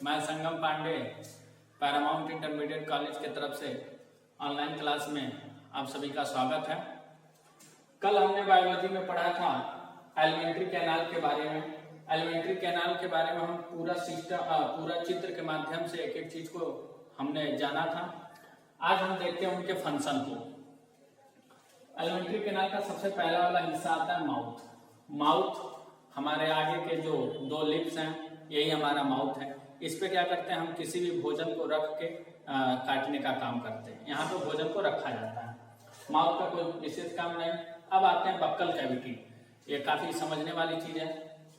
मैं संगम Pandey Paramount intermediate college की तरफ से ऑनलाइन क्लास में आप सभी का स्वागत है। कल हमने बायोलॉजी में पढ़ा था एलिमेंट्री कैनाल के बारे में। एलिमेंट्री कैनाल के बारे में हम पूरा चित्र के माध्यम से एक एक चीज को हमने जाना था। आज हम देखते हैं उनके फंक्शन को। एलिमेंट्री कैनाल का सबसे पहला वाला हिस्सा आता है माउथ। हमारे आगे के जो दो लिप्स हैं यही हमारा माउथ है। इस पे क्या करते हैं, हम किसी भी भोजन को रख के काटने का काम करते हैं। यहाँ पे भोजन को रखा जाता है। माउथ का कोई विशेष काम नहीं। अब आते हैं बक्कल कैविटी। ये काफी समझने वाली चीज है।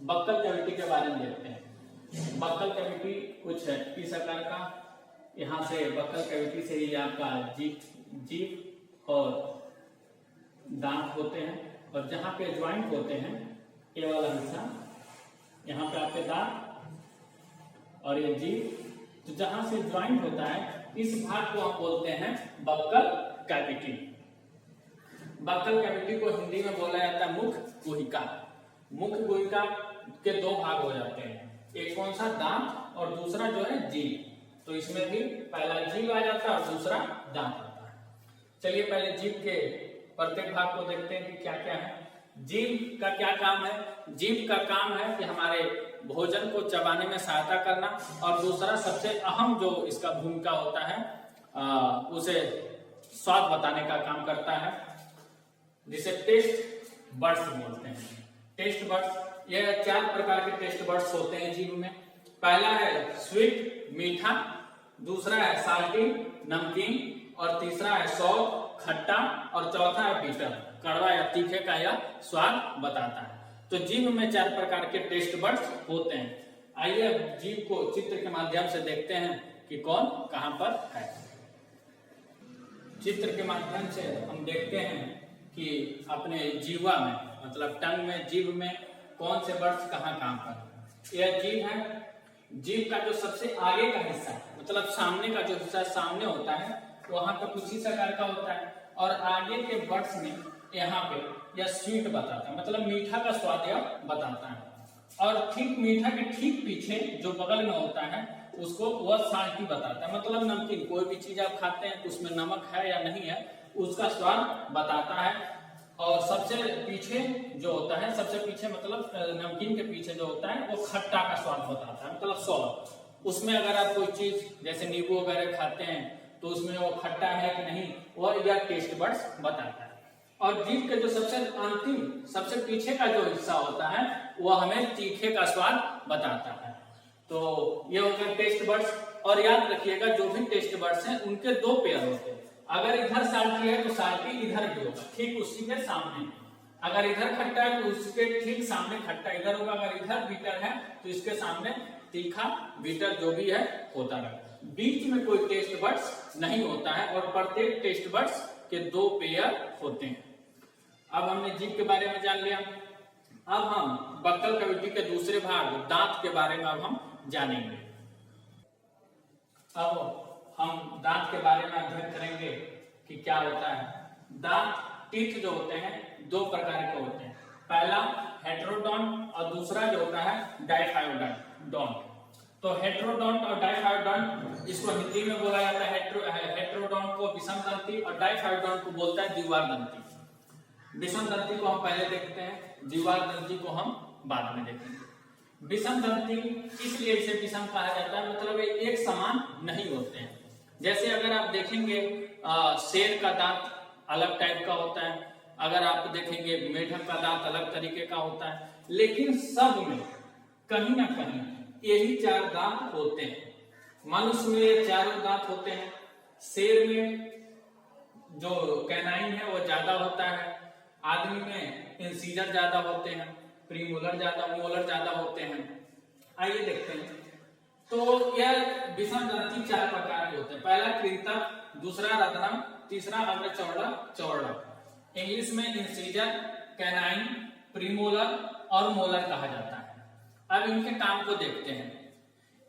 बक्कल कैविटी के बारे में देखते हैं। बक्कल कैविटी कुछ इस आकार का, यहाँ से बक्कल कैविटी से ही आपका जीभ और दांत होते हैं, और जहाँ पे ज्वाइंट होते हैं ये वाला हिस्सा, यहाँ पे आपके दांत और ये जीभ, तो जहां से ज्वाइंट होता है इस भाग को हम बोलते हैं बक्कल कैविटी। बक्कल कैविटी को हिंदी में बोला जाता है मुख गुहिका। मुख गुहिका के दो भाग हो जाते हैं, एक कौन सा, दांत, और दूसरा जो है जीभ। तो इसमें भी पहला जीभ आ जाता है और दूसरा दांत आता है। चलिए पहले जीभ के प्रत्येक भाग को देखते हैं कि क्या क्या है। जीभ का क्या काम है? जीभ का काम है कि हमारे भोजन को चबाने में सहायता करना, और दूसरा सबसे अहम जो इसका भूमिका होता है उसे स्वाद बताने का काम करता है, जिसे टेस्ट बड्स बोलते हैं। टेस्ट बड्स, ये 4 प्रकार के टेस्ट बड्स होते हैं जीभ में। पहला है स्वीट, मीठा, दूसरा है साल्टी, नमकीन, और तीसरा है सौर, खट्टा, और चौथा है बीटर, कड़वा या तीखे का यह स्वाद बताता है। तो जीभ में 4 प्रकार के टेस्ट बड्स होते हैं। आइए जीभ को चित्र के माध्यम से देखते हैं कि कौन कहां पर है। चित्र के माध्यम से हम देखते हैं कि अपने जीवा में, मतलब टंग में, जीभ में कौन से बड्स कहां कहां पर। यह जीभ है। जीभ का जो सबसे आगे का हिस्सा, मतलब सामने का जो हिस्सा सामने होता है, वहां पर कुछ इस आकार का होता है, और आगे के बड्स में यहाँ पे यह स्वीट बताता है, मतलब मीठा का स्वाद यह बताता है। और ठीक मीठा के ठीक पीछे जो बगल में होता है उसको वह साल्टी बताता है, मतलब नमकीन। कोई भी चीज आप खाते हैं तो उसमें नमक है या नहीं है उसका स्वाद बताता है। और सबसे पीछे जो होता है, सबसे पीछे मतलब नमकीन के पीछे जो होता है वो खट्टा का स्वाद बताता है, मतलब सॉल्ट। उसमें अगर आप कोई चीज जैसे नींबू वगैरह खाते हैं तो उसमें वो खट्टा है कि नहीं, वह यह टेस्ट बड्स बताता है। और जीभ के जो सबसे अंतिम, सबसे पीछे का जो हिस्सा होता है वह हमें तीखे का स्वाद बताता है। तो ये हो गए टेस्ट बड्स। और याद रखिएगा जो भी टेस्ट बड्स हैं उनके 2 पेयर होते हैं। अगर इधर साल्टी है तो साल्टी इधर भी होगा, ठीक उसी के सामने। अगर इधर खट्टा है तो उसके ठीक सामने खट्टा इधर होगा। अगर इधर बीटर है तो इसके सामने तीखा बीटर जो भी है होता है। बीच में कोई टेस्ट बड्स नहीं होता है, और प्रत्येक टेस्ट बड्स के 2 पेयर होते हैं। अब हमने जीभ के बारे में जान लिया। अब हम बक्कल कैविटी के दूसरे भाग दांत के बारे में अब हम जानेंगे। अब हम दांत के बारे में अध्ययन करेंगे कि क्या होता है। दांत, टीथ जो होते हैं 2 प्रकार के होते हैं। पहला हेटेरोडोंट और दूसरा जो होता है डाइफायोडोंट। तो हेटेरोडोंट और डाइफायोडोंट, इसको हिंदी में बोला जाता है हेटेरोडोंट को विषम दंती, और डाइफायोडोंट को बोलता है द्विवार दंती। विषम दंती को हम पहले देखते हैं, द्विवार दंती को हम बाद में देखेंगे। विषम दंती इसलिए इसे विषम कहा जाता है, मतलब एक समान नहीं होते हैं। जैसे अगर आप देखेंगे शेर का दांत अलग टाइप का होता है, अगर आप देखेंगे मेढक का दांत अलग तरीके का होता है, लेकिन सब में कहीं ना कहीं यही 4 दांत होते हैं। मनुष्य में ये 4 दांत होते हैं। शेर में जो कैनाइन है वो ज्यादा होता है। आदमी में इंसीजर ज्यादा होते हैं, प्रीमोलर ज्यादा, मोलर ज्यादा होते हैं। आइए देखते हैं। तो यह विषम दंती 4 प्रकार के होते हैं। पहला कृंतक, दूसरा रत्नम, तीसरा अग्रचौड़ा। इंग्लिश में इंसीजर, कैनाइन, प्रीमोलर और मोलर कहा जाता है। अब इनके काम को देखते हैं।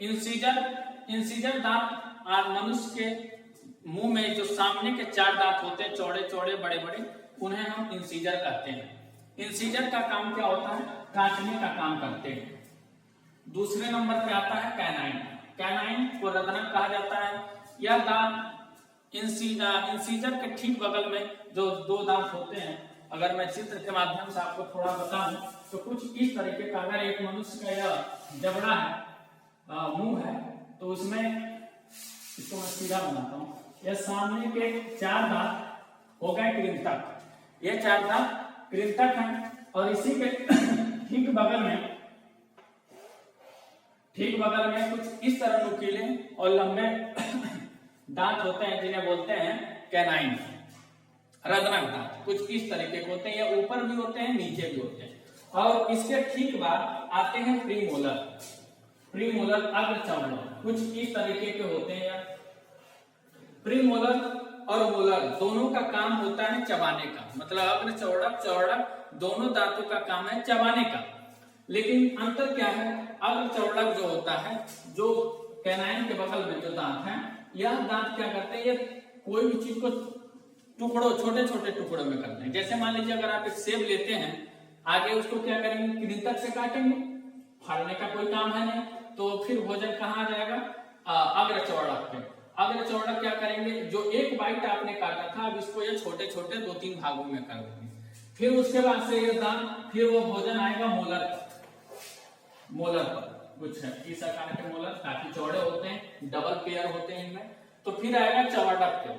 इंसीजर दांत मनुष्य के मुंह में जो सामने के 4 दांत होते हैं, चौड़े चौड़े बड़े बड़े, उन्हें हम इंसीजर कहते हैं। इंसीजर का काम क्या होता है? काटने का काम करते हैं। दूसरे नंबर पे आता है कैनाइन। को रदनक कहा जाता है। यह दांत इंसीजर के ठीक बगल में जो दो दांत होते हैं, अगर मैं चित्र के माध्यम से आपको थोड़ा बताऊं तो कुछ इस तरीके का, अगर एक मनुष्य का यह जबड़ा है, मुंह है, तो उसमें इसको मैं सीधा बनाता हूं, यह सामने के 4 दांत हो गए कृंतक, ये 4 दांत कृंतक हैं। और इसी के ठीक बगल में कुछ इस तरह नुकीले और लंबे दांत होते हैं जिन्हें बोलते हैं कैनाइन, रदनक दांत। कुछ इस तरीके के होते हैं, ये ऊपर भी होते हैं नीचे भी होते हैं। और इसके ठीक बाद आते हैं प्रीमोलर अग्रचौड़क, कुछ इस तरीके के होते हैं। प्रीमोलर और मोलर दोनों का काम होता है चबाने का, मतलब अग्रचौड़क चौड़क दोनों दांतों का काम है चबाने का। लेकिन अंतर क्या है, अग्रचौड़क जो होता है, जो कैनाइन के बगल में जो दांत है, यह दांत क्या करते हैं, ये कोई भी चीज को छोटे छोटे टुकड़ों में करते हैं। जैसे मान लीजिए अगर आप एक सेब लेते हैं, आगे उसको क्या करेंगे, कृंतक से काटेंगे, फाड़ने का कोई काम है नहीं, तो फिर भोजन कहाँ आ जाएगा, अग्रचौड़क पे। अग्रचौड़क क्या करेंगे, जो एक बाइट आपने काटा था, अब इसको ये छोटे छोटे 2-3 भागों में कर देंगे। फिर उसके बाद से ये दांत, फिर वो भोजन आएगा मोलर पर। कुछ है इस आकार के मोलर काफी चौड़े होते हैं, डबल पेयर होते हैं इनमें। तो फिर आएगा चौड़क पे।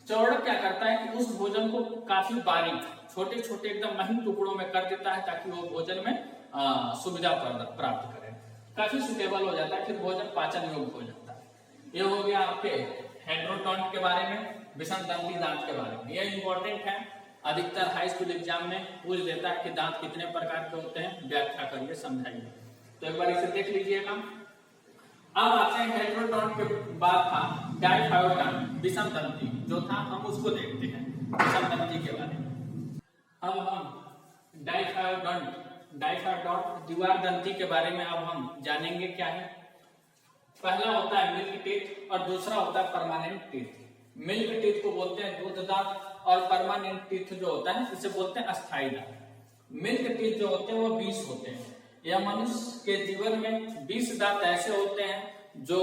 चौड़क क्या करता है कि उस भोजन को काफी बारीक छोटे छोटे एकदम महीन टुकड़ों में कर देता है, ताकि वो भोजन में सुविधा प्राप्त करे, काफी सुटेबल हो जाता है, फिर भोजन पाचन योग्य हो जाता है। ये हो गया आपके हेटेरोडोंट के बारे में, विषमदंती दांत के बारे में। ये इंपॉर्टेंट है, अधिकतर हाई स्कूल एग्जाम में पूछ देता है कि दांत कितने प्रकार के होते हैं, व्याख्या करिए, समझाइए। तो एक बार इसे देख लीजिएगा। अब आते हैं हेटेरोडोंट के बाद था डाइफायोडोंट, विषमदंती जो था, हम उसको देखते हैं विषमदंती के बारे में। अब हम डाइफायोडोंट द्विवार दंती के बारे में अब हम जानेंगे क्या है। पहला होता है मिल्क टीथ और दूसरा होता है परमानेंट टीथ। मिल्क टीथ को बोलते हैं दूध दांत, और परमानेंट टीथ जो होता है इसे बोलते हैं अस्थायी दांत। मिल्क टीथ जो होते हैं वो 20 होते हैं। यह मनुष्य के जीवन में 20 दांत ऐसे होते हैं जो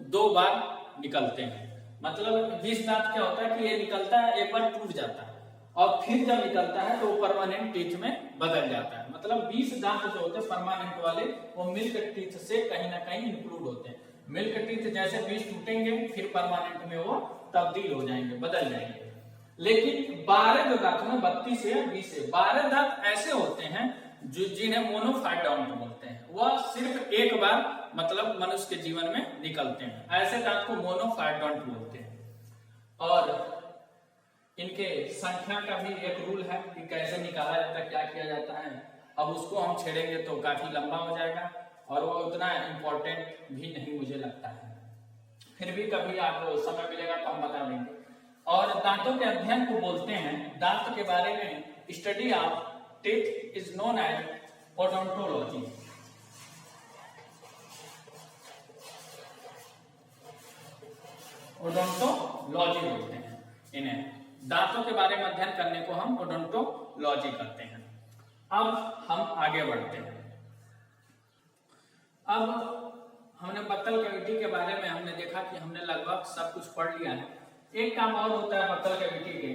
2 बार निकलते हैं। मतलब 20 दांत क्या होता है कि ये निकलता है, एक बार टूट जाता है, और फिर जब निकलता है तो वो परमानेंट टीथ में बदल जाता है। मतलब 20 दांत जो होते हैं परमानेंट वाले, वो मिल्क टीथ से कहीं ना कहीं इंक्लूड होते हैं। मिल्क टीथ जैसे 20 टूटेंगे, फिर परमानेंट में वो तब्दील हो जाएंगे, बदल जाएंगे। लेकिन 12 जो दांत में 32 या 20 से 12 दांत ऐसे होते हैं जो जिन्हें मोनोफाइडोंट बोलते हैं। वह सिर्फ एक बार मतलब मनुष्य के जीवन में निकलते हैं, ऐसे दांत को मोनोफाइडोंट बोलते हैं। और इनके संख्या का भी एक रूल है कि कैसे निकाला जाता है, क्या किया जाता है। अब उसको हम छेड़ेंगे तो काफी लंबा हो जाएगा, और वो उतना इम्पोर्टेंट भी नहीं मुझे लगता है। फिर भी कभी आपको समय मिलेगा तो हम बता देंगे। और दांतों के अध्ययन को बोलते हैं, दांत के बारे में study of teeth is known as odontology. Odontology बोलते हैं इन्हें। दांतों के बारे में अध्ययन करने को हम ओडोंटोलॉजी करते हैं। अब हम आगे बढ़ते हैं। अब हमने बक्कल कैविटी के बारे में हमने देखा कि हमने लगभग सब कुछ पढ़ लिया है। एक काम और होता है बक्कल कैविटी के।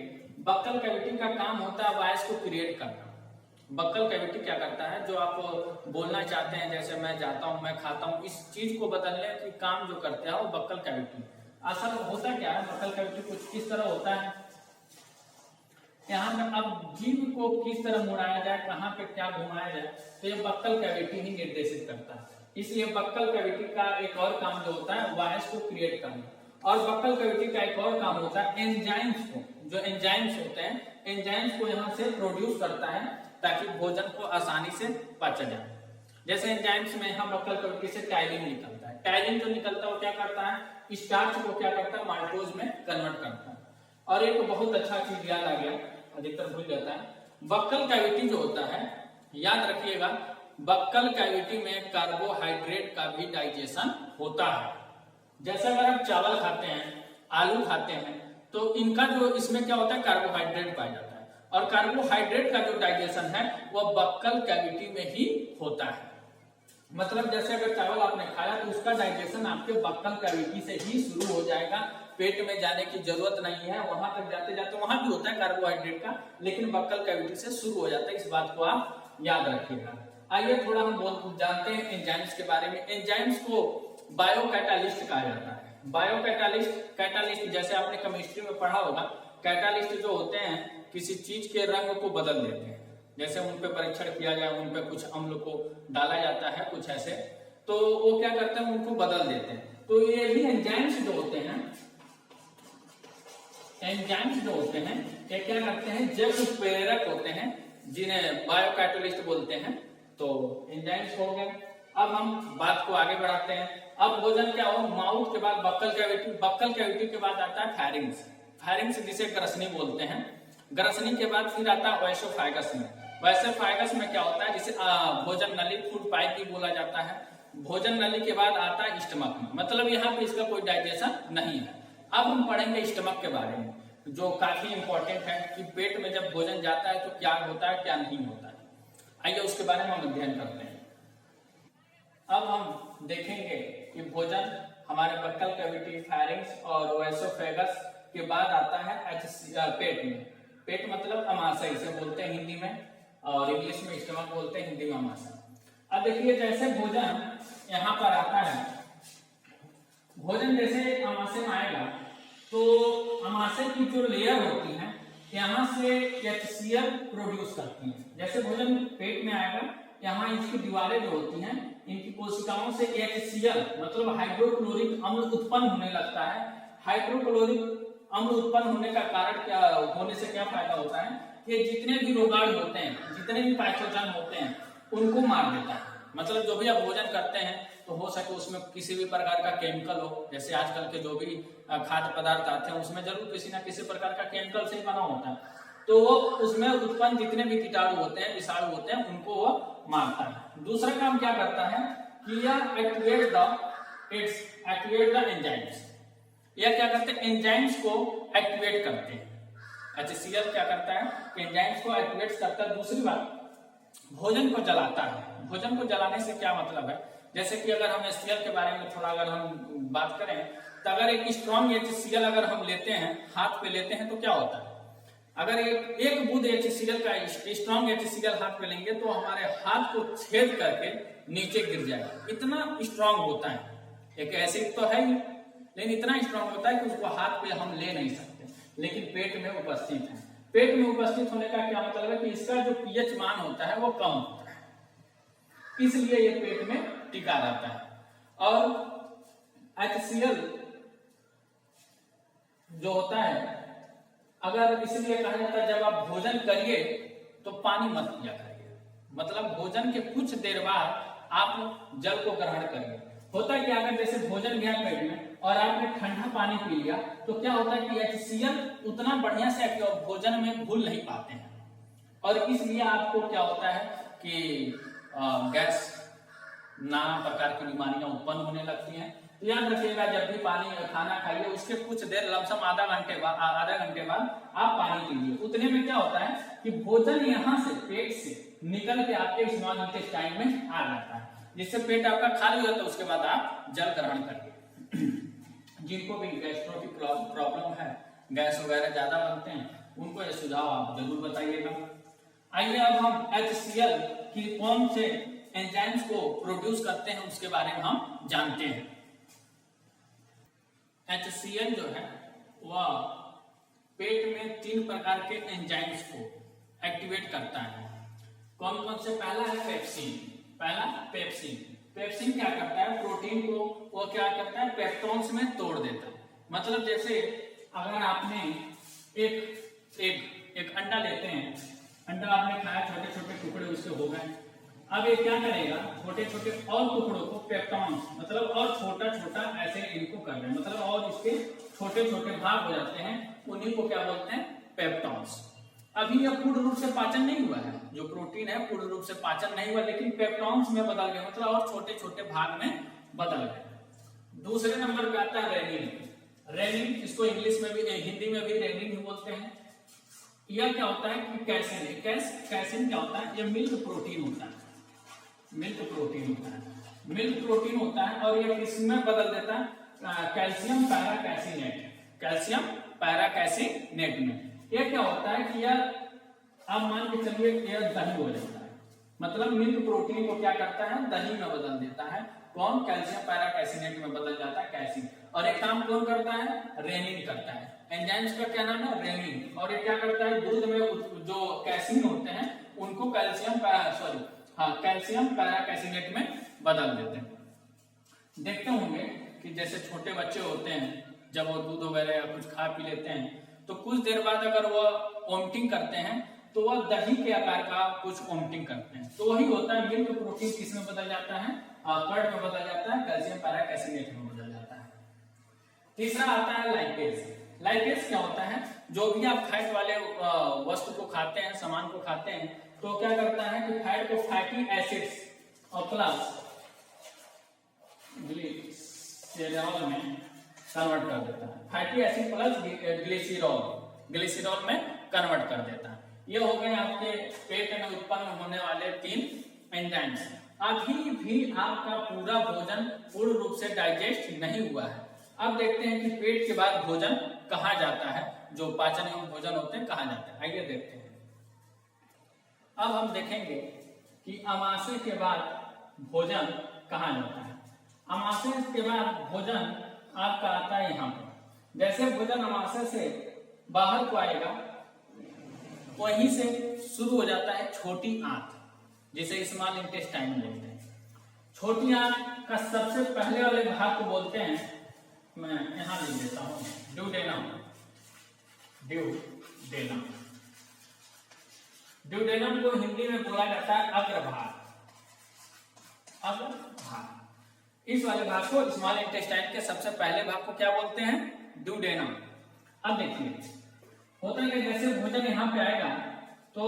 बक्कल कैविटी का काम होता है वॉइस को क्रिएट करना। बक्कल कैविटी क्या करता है, जो आप बोलना चाहते हैं, जैसे मैं जाता हूं, मैं खाता हूं, इस चीज को बदलने की काम जो करते हैं वो बक्कल कैविटी। असल होता क्या है, बक्कल कैविटी कुछ किस तरह होता है, यहाँ पे अब जीभ को किस तरह मुड़ाया जाए, कहाँ पे क्या घुमाया जाए, तो ये बक्कल कैविटी ही निर्देशित करता है। इसलिए बक्कल कैविटी का एक और काम जो होता है वॉइस को क्रिएट करना। और बक्कल कैविटी का एक और काम होता है एंजाइम्स को, जो एंजाइम्स होते हैं, एंजाइम्स को यहाँ से प्रोड्यूस करता है ताकि भोजन को आसानी से पचा जाए। जैसे एंजाइम्स में हम बक्कल कैविटी से टाइलिन निकलता है। टाइलिन जो निकलता है वो क्या करता है, स्टार्च को क्या करता है, माल्टोज में कन्वर्ट करता है। और एक बहुत अच्छा चीज याद आ गया, अधिकतर भूल जाता है, बक्कल कैविटी जो होता है, याद रखिएगा, बक्कल कैविटी में कार्बोहाइड्रेट का भी डाइजेशन होता है। जैसे अगर आप चावल खाते हैं, आलू खाते हैं, तो इनका जो इसमें क्या होता है, कार्बोहाइड्रेट पाया जाता है, और कार्बोहाइड्रेट का जो डाइजेशन है वो बक्कल कैविटी में ही होता है। मतलब जैसे अगर चावल आपने खाया तो उसका डाइजेशन आपके बक्कल कैविटी से ही शुरू हो जाएगा, पेट में जाने की जरूरत नहीं है। वहां तक जाते जाते वहां भी होता है कार्बोहाइड्रेट का, लेकिन बक्कल कैविटी से शुरू हो जाता है। इस बात को आप याद रखिएगा। आइए थोड़ा हम जानते हैं एंजाइम्स के बारे में। एंजाइम्स को बायोकैटालिस्ट कहा जाता है। कैटालिस्ट जैसे आपने केमिस्ट्री में पढ़ा होगा, कैटालिस्ट जो होते हैं किसी चीज के रंग को बदल देते हैं। जैसे उन पे परीक्षण किया जाए, उन पे कुछ अम्ल को डाला जाता है कुछ ऐसे, तो वो क्या करते हैं, उनको बदल देते हैं। तो ये भी एंजाइम्स जो होते हैं, ये क्या करते हैं, जैव उत्प्रेरक होते हैं, जिन्हें बायोकैटालिस्ट बोलते हैं। तो एंजाइम्स हो गए। अब हम बात को आगे बढ़ाते हैं। अब भोजन क्या हो, माउथ के बाद बक्कल कैविटी के बाद आता है फायरिंग्स जिसे ग्रसनी बोलते हैं। ग्रसनी के बाद फिर आता है वैसोफाइगस में। वैसोफाइगस में क्या होता है, जिसे भोजन नली, फूड पाइप भी बोला जाता है। भोजन नली के बाद आता है स्टमक में, मतलब यहाँ पे इसका कोई डाइजेशन नहीं है। अब हम पढ़ेंगे स्टमक के बारे में, जो काफी इंपॉर्टेंट है कि पेट में जब भोजन जाता है तो क्या होता है क्या नहीं होता है। आइए उसके बारे में हम अध्ययन करते हैं। अब हम देखेंगे कि भोजन हमारे बक्कल कैविटी, फायरिंग्स और वैसोफेगस के बाद आता है पेट में। पेट मतलब अमाशय इसे बोलते हैं हिंदी में, और इंग्लिश में स्टमक बोलते हैं, हिंदी में अमाशय। अब देखिए जैसे भोजन यहाँ पर आता है, भोजन जैसे अमाशय में आएगा तो अमाशय की जो लेयर होती है यहाँ से HCl प्रोड्यूस करती है। जैसे भोजन पेट में आएगा, यहाँ इसकी दीवारें जो होती हैं, इनकी कोशिकाओं से HCl मतलब हाइड्रोक्लोरिक अम्ल उत्पन्न होने लगता है। हाइड्रोक्लोरिक अम्ल उत्पन्न होने का कारण क्या होने से क्या फायदा होता है कि जितने भी रोगाणु होते हैं, जितने भी पैथोजन होते हैं, उनको मार देता है। मतलब जो भी आप भोजन करते हैं तो हो सके उसमें किसी भी प्रकार का केमिकल हो, जैसे आजकल के जो भी खाद्य पदार्थ आते हैं उसमें जरूर किसी ना किसी प्रकार का केमिकल से ही बना होता है, तो वो उसमें उत्पन्न जितने भी कीटाणु होते हैं, विषाणु होते हैं, उनको वो मारता है। दूसरा काम क्या करता है कि यह एक्टिवेट द एंजाइम्स। यह क्या करते हैं, एंजाइम्स को एक्टिवेट करते हैं। HCl क्या करता है, एंजाइम्स को एक्टिवेट करता है। दूसरी बात, भोजन को जलाता है। भोजन को जलाने से क्या मतलब है, जैसे कि अगर हम HCl के बारे में थोड़ा अगर हम बात करें, तो अगर एक स्ट्रॉन्ग HCl अगर हम लेते हैं, हाथ पे लेते हैं, तो क्या होता है, अगर एक बूंद HCl का स्ट्रॉन्ग HCl हाथ पे लेंगे तो हमारे हाथ को छेद करके नीचे गिर जाएगा, इतना स्ट्रॉन्ग होता है। एक एसिड तो है ही, लेकिन इतना स्ट्रॉन्ग होता है कि उसको हाथ पे हम ले नहीं सकते, लेकिन पेट में उपस्थित है। पेट में उपस्थित होने का क्या मतलब है कि इसका जो pH मान होता है वो कम होता है, इसलिए ये पेट में टिका रहता है। और HCl जो होता है, अगर इसलिए कहा जाता है जब आप भोजन करिए तो पानी मत पिया करिए, मतलब भोजन के कुछ देर बाद आप जल को ग्रहण करिए। होता है कि अगर जैसे भोजन गया पेट में और आपने ठंडा पानी पी लिया तो क्या होता है कि HCl उतना बढ़िया से भोजन में घुल नहीं पाते हैं, और इसलिए आपको क्या होता है कि गैस, नाना प्रकार की बीमारियां उत्पन्न होने लगती हैं। तो याद रखिएगा, जब भी पानी खाना खाइए उसके कुछ देर लमसम आधा घंटे बाद आप पानी पीजिए। उतने में क्या होता है कि भोजन यहाँ से पेट से निकल के आपके स्मॉल इंटेस्टाइन में आ जाता है, जिससे पेट आपका खाली हो जाता है। उसके बाद आप जल ग्रहण करिए। जिनको भी गैस्ट्रो की प्रॉब्लम है, गैस वगैरह ज्यादा बनते हैं, उनको ये सुझाव आप जरूर बताइएगा। आइए अब हम HCl की कौन से एंजाइम्स को प्रोड्यूस करते हैं उसके बारे में हम जानते हैं। HCl जो है वह पेट में 3 प्रकार के एंजाइम्स को एक्टिवेट करता है। कौन कौन से, पहला है पेप्सिन। पेप्सिन क्या करता है, प्रोटीन को वो क्या करता है, पेप्टोन्स में तोड़ देता है। मतलब जैसे अगर आपने एक अंडा लेते हैं, अंडा आपने खाया, छोटे छोटे टुकड़े उसके हो गए। अब ये क्या करेगा, छोटे छोटे और टुकड़ों को पेप्टोन्स मतलब और छोटा छोटा ऐसे इनको कर रहे हैं, मतलब और इसके छोटे छोटे भाग हो जाते हैं, उन्हीं को क्या बोलते हैं, पेप्टोन्स। अभी यह पूर्ण रूप से पाचन नहीं हुआ है, जो प्रोटीन है पूर्ण रूप से पाचन नहीं हुआ, लेकिन पेप्टोन्स में बदल गए, मतलब और छोटे छोटे भाग में बदल गए। दूसरे नंबर पे आता है रेनिन, इसको इंग्लिश में भी, हिंदी में भी रेनिन ही बोलते हैं। यह क्या होता है कि कैसिन क्या होता है, यह मिल्क प्रोटीन होता है। मिल्क प्रोटीन होता है और ये किसमें बदल देता है, कैल्शियम पैराकैसिनेट, कैल्शियम पैराकैसिनेट में। ये क्या होता है कि यह आप मान के चलिए यह दही हो जाता है, मतलब मिल्क प्रोटीन को क्या करता है, दही में बदल देता है। कौन, कैल्शियम पैराकैसिनेट में बदल जाता है कैसिन। और एक काम कौन करता है, रेनिन करता है। एंजाइम्स का क्या नाम है, रेनिन। और ये क्या करता है, दूध में जो कैसिन होते हैं उनको कैल्शियम पैराकैसिनेट में बदल देते हैं। देखते होंगे कि जैसे छोटे बच्चे होते हैं, जब वो दूध वगैरह या कुछ खा पी लेते हैं तो कुछ देर बाद अगर वो वोमिटिंग करते हैं तो वह दही के आकार का कुछ वोमिटिंग करते हैं। तो वही होता है, मिल्क प्रोटीन किस में बदल जाता है, कर्ड में बदल जाता है, कैल्शियम पैराकैसिनेट में बदल जाता है। तीसरा आता है लाइपेज। लाइपेज क्या होता है, जो भी आप फैट वाले वस्तु को खाते हैं, सामान को खाते हैं, तो क्या करता है कि फैट को फैटी एसिड्स और प्लस ग्लिसरॉल में कन्वर्ट कर देता है। फैटी एसिड प्लस ग्लिसरॉल में कन्वर्ट कर देता है। ये हो गए आपके पेट में उत्पन्न होने वाले 3 एंजाइम्स। अभी भी आपका पूरा भोजन पूर्ण रूप से डाइजेस्ट नहीं हुआ है। अब देखते हैं कि पेट के बाद भोजन कहाँ जाता है, जो पाचन एवं भोजन होते हैं कहाँ जाता है, आइए देखते हैं। अब हम देखेंगे कि अमाशय के बाद भोजन कहाँ जाता है। अमाशय के बाद भोजन आपका आता है यहाँ पर। जैसे भोजन अमाशय से बाहर को आएगा, वहीं से शुरू हो जाता है छोटी आंत, जिसे स्मॉल इंटेस्टाइन बोलते हैं। छोटी आंत का सबसे पहले वाले भाग को बोलते हैं, मैं यहां लिख देता हूं, ड्यूडेनम। ड्यूडेनम, ड्यूडेनम को हिंदी में बोला जाता है अग्रभाग। अग्रभाग, इस वाले भाग को, स्मॉल इंटेस्टाइन के सबसे पहले भाग को क्या बोलते हैं, ड्यूडेनम। अब देखिए होता है कि जैसे भोजन यहाँ पे आएगा तो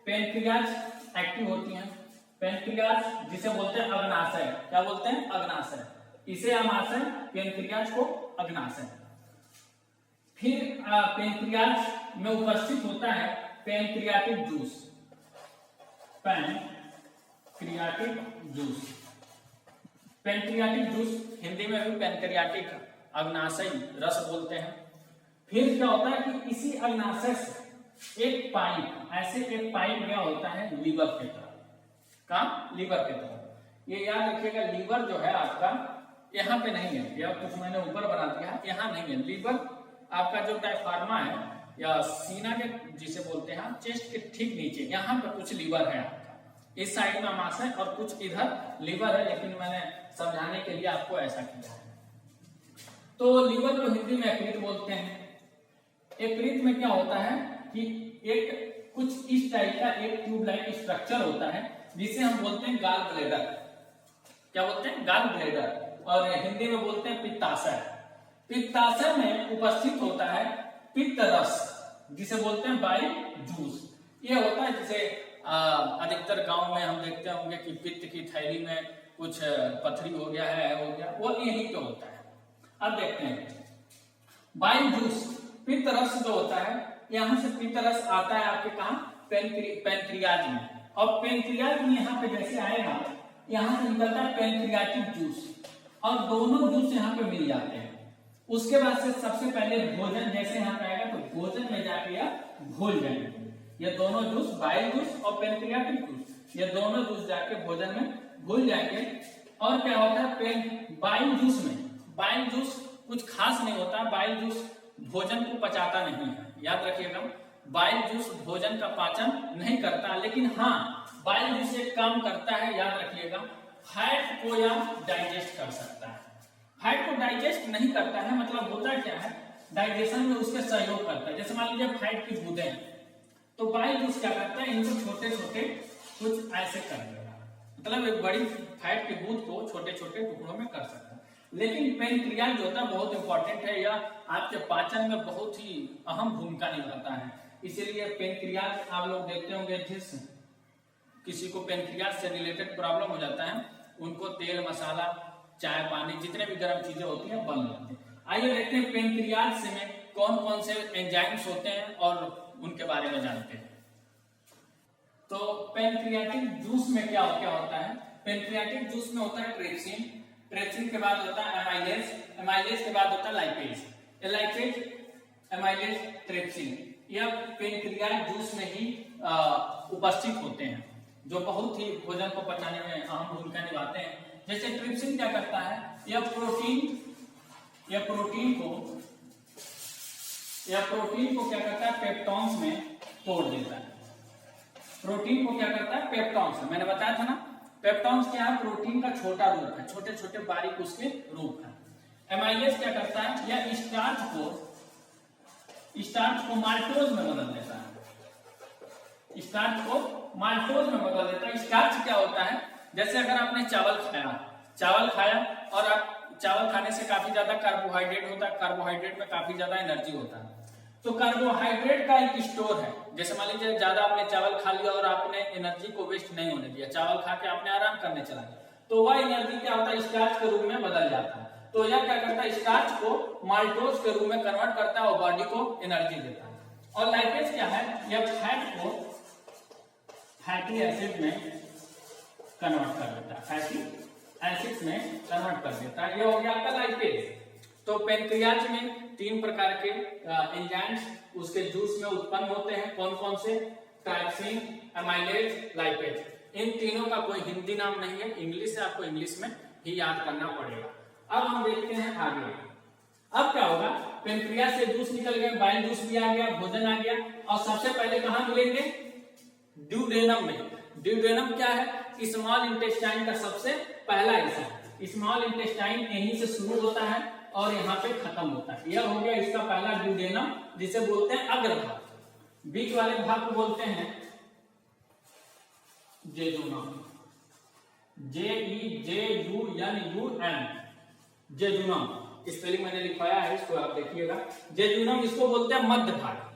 पेनक्रियाज एक्टिव होती हैं। पेनक्रियाज जिसे बोलते हैं अग्नाशय, क्या बोलते हैं, अग्नाशय। इसे अमाशय, पेनक्रियाज को अग्नाशय। फिर पेनक्रियाज में उपस्थित होता है pancreatic juice. Pancreatic juice, pancreatic juice Hindi में भी पेनक्रियाटिक अग्नाशयी रस बोलते हैं। फिर क्या होता है कि इसी अग्नाशय से एक पाइप, ऐसे एक पाइप गया होता है लीवर की तरफ। कहां, लीवर की तरफ। ये याद रखिएगा, लीवर जो है आपका यहाँ पे नहीं है, या कुछ मैंने ऊपर बना दिया है, यहाँ नहीं है। लीवर आपका जो डायफ्रामा है या सीना के जिसे बोलते हैं, चेस्ट के ठीक नीचे यहाँ पे कुछ लीवर है आपका। इस साइड में अमाशय और कुछ इधर लीवर है, लेकिन मैंने समझाने के लिए आपको ऐसा किया है। तो लीवर को हिंदी में यकृत बोलते हैं। यकृत में क्या होता है कि एक कुछ इस टाइप का एक ट्यूब लाइक स्ट्रक्चर होता है, जिसे हम बोलते हैं गाल ब्लैडर। क्या बोलते हैं, गाल ब्लैडर, और हिंदी में बोलते हैं पित्ताशय। पित्ताशय में उपस्थित होता है पित्त रस, जिसे बोलते हैं बाइल जूस। ये होता है जिसे अधिकतर गांव में हम देखते होंगे कि पित्त की थैली में कुछ पथरी हो गया है, वो यहीं पे होता है। अब देखते हैं बाइल जूस, पित्त रस जो होता है, यहाँ से पित्त रस आता है आपके कहा, पेनक्रियाज में। और पेनक्रियाज में यहाँ पे जैसे आएगा, यहाँ से निकलता है पेनक्रियाटिक जूस, और दोनों जूस यहाँ पे मिल जाते हैं। उसके बाद से सबसे पहले भोजन जैसे यहाँ पे आएगा तो भोजन में जाके या घुल जाएंगे ये दोनों जूस, बाइल जूस और पेनक्रियाटिक जूस, ये दोनों जूस जाके भोजन में घुल जाएंगे। और क्या होता है, बाइल जूस में, बाइल जूस कुछ खास नहीं होता। बाइल जूस भोजन को पचाता नहीं है, याद रखिएगा। बाइल जूस भोजन का पाचन नहीं करता, लेकिन हाँ बाइल जूस एक काम करता है, याद रखिएगा, फैट को या डाइजेस्ट कर सकता है। फैट को डाइजेस्ट नहीं करता है, मतलब होता क्या है, डाइजेशन में उसके सहयोग करता है। जैसे मान लीजिए फैट की बूंदें, तो बाइल जूस क्या करता है, इनको छोटे छोटे कुछ ऐसे कर देगा, मतलब एक बड़ी फैट की बूंद को छोटे छोटे टुकड़ों में कर सकता है। लेकिन पेनक्रियाज जो होता है बहुत इंपॉर्टेंट है, या आपके पाचन में बहुत ही अहम भूमिका निभाता है। इसीलिए पेनक्रियाज आप लोग देखते होंगे, जिस किसी को पेनक्रियाज से रिलेटेड प्रॉब्लम हो जाता है, उनको तेल मसाला चाय पानी जितने भी गर्म चीजें होती हैं बंद रहती है। आइए देखते हैं पेनक्रियाज से में कौन कौन से एंजाइम्स होते हैं और उनके बारे में जानते हैं। तो पेनक्रियाटिक जूस में क्या होता है, पेनक्रियाटिक जूस में होता है ट्रिप्सिन, ट्रिप्सिन के बाद होता है एमाइलेज, एमाइलेज के बाद होता है लाइपेज, लाइपेज एमाइलेज ट्रिप्सिन। यह पेनक्रियाटिक जूस में ही उपस्थित होते हैं, जो बहुत ही भोजन को पचाने में अहम भूमिका निभाते हैं। जैसे ट्रिप्सिन क्या करता है, यह प्रोटीन को क्या करता है, पेप्टॉन्स में तोड़ देता है। प्रोटीन को क्या करता है, पेप्टॉन्स में, मैंने बताया था ना, पेप्टॉन्स क्या है, प्रोटीन का छोटा रूप है, छोटे छोटे बारीक उसके रूप है। एमाइलेज क्या करता है, यह स्टार्च को माल्टोज में बदल देता है, स्टार्च को माल्टोज में बदल देता है। स्टार्च क्या होता है, जैसे अगर आपने चावल खाया और आप चावल खाने से काफी ज्यादा कार्बोहाइड्रेट होता है, कार्बोहाइड्रेट में काफी ज्यादा एनर्जी होता है, तो कार्बोहाइड्रेट का एक स्टोर है। जैसे मान लीजिए ज्यादा आपने चावल खा लिया और आपने एनर्जी को वेस्ट नहीं होने दिया, चावल खा के आपने आराम करने चला गया, तो वह एनर्जी क्या होता है, स्टार्च के रूप में बदल जाता है। तो यह क्या करता है, स्टार्च को माल्टोज के रूप में कन्वर्ट करता है और बॉडी को एनर्जी देता है। और लाइपेज क्या है, यह फैट को फैटी एसिड में कन्वर्ट कर देता है, फैटी एसिड में कन्वर्ट कर देता है। यह हो गया आपका लाइपेज। तो पेनक्रियाज में 3 प्रकार के एंजाइम्स उसके जूस में उत्पन्न होते हैं। कौन कौन से, ट्राइप्सिन, एमाइलेज, लाइपेज। इन तीनों का कोई हिंदी नाम नहीं है, इंग्लिश से आपको इंग्लिश में ही याद करना पड़ेगा। अब हम देखते हैं आगे। अब क्या होगा, पेनक्रियाज से जूस निकल गए, बाइल जूस भी आ गया, भोजन आ गया, और सबसे पहले कहां मिलेंगे, ड्यूडेनम में। ड्यूडेनम क्या है, स्मॉल इंटेस्टाइन का सबसे पहला हिस्सा। स्मॉल इंटेस्टाइन यहीं से शुरू होता है और यहाँ पे खत्म होता है। यह हो गया इसका पहला ड्यूडेनम, जिसे बोलते हैं अग्रभाग। बीच वाले भाग को बोलते हैं जेजुनम, JEJUNUM, जेजुनम। स्पेलिंग मैंने लिखवाया है, इसको आप देखिएगा। जेजुनम इसको बोलते हैं मध्य भाग।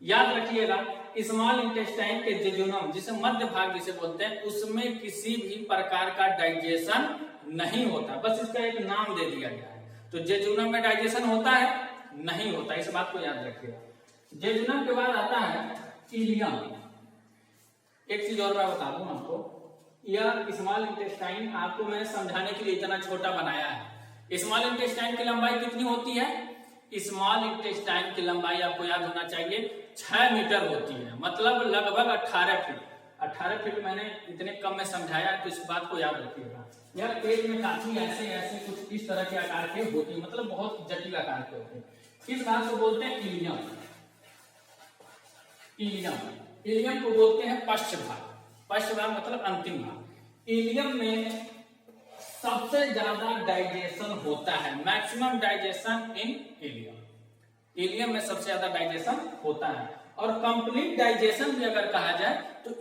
याद रखिएगा, स्मॉल इंटेस्टाइन के जेजुनम, जिसे मध्य भाग जिसे बोलते हैं, उसमें किसी भी प्रकार का डाइजेशन नहीं होता, बस इसका एक नाम दे दिया गया है। तो जेजुनम में डाइजेशन होता है, नहीं होता, इस बात को याद रखिएगा। जेजुनम के बाद आता है इलियम। एक चीज और मैं बता दूं आपको, यह स्मॉल इंटेस्टाइन आपको मैंने समझाने के लिए इतना छोटा बनाया है। स्मॉल इंटेस्टाइन की लंबाई कितनी होती है, स्मॉल इंटेस्टाइन की लंबाई आपको याद होना चाहिए 6 मीटर होती है, मतलब लगभग 18 फीट। 18 फीट मैंने इतने कम में समझाया, तो इस बात को याद रखिएगा। यह पेट में काफी ऐसे कुछ इस तरह के आकार के होते हैं, मतलब बहुत जटिल आकार के होते हैं। इस भाग को बोलते हैं इलियम। इलियम को बोलते हैं पश्च भाग। पश्च भाग मतलब अंतिम भाग। इलियम में सबसे ज्यादा डाइजेशन होता है, maximum digestion in ileum. Ileum में सबसे ज्यादा डाइजेशन होता है, और कंप्लीट डाइजेशन भी अगर कहा जाए तो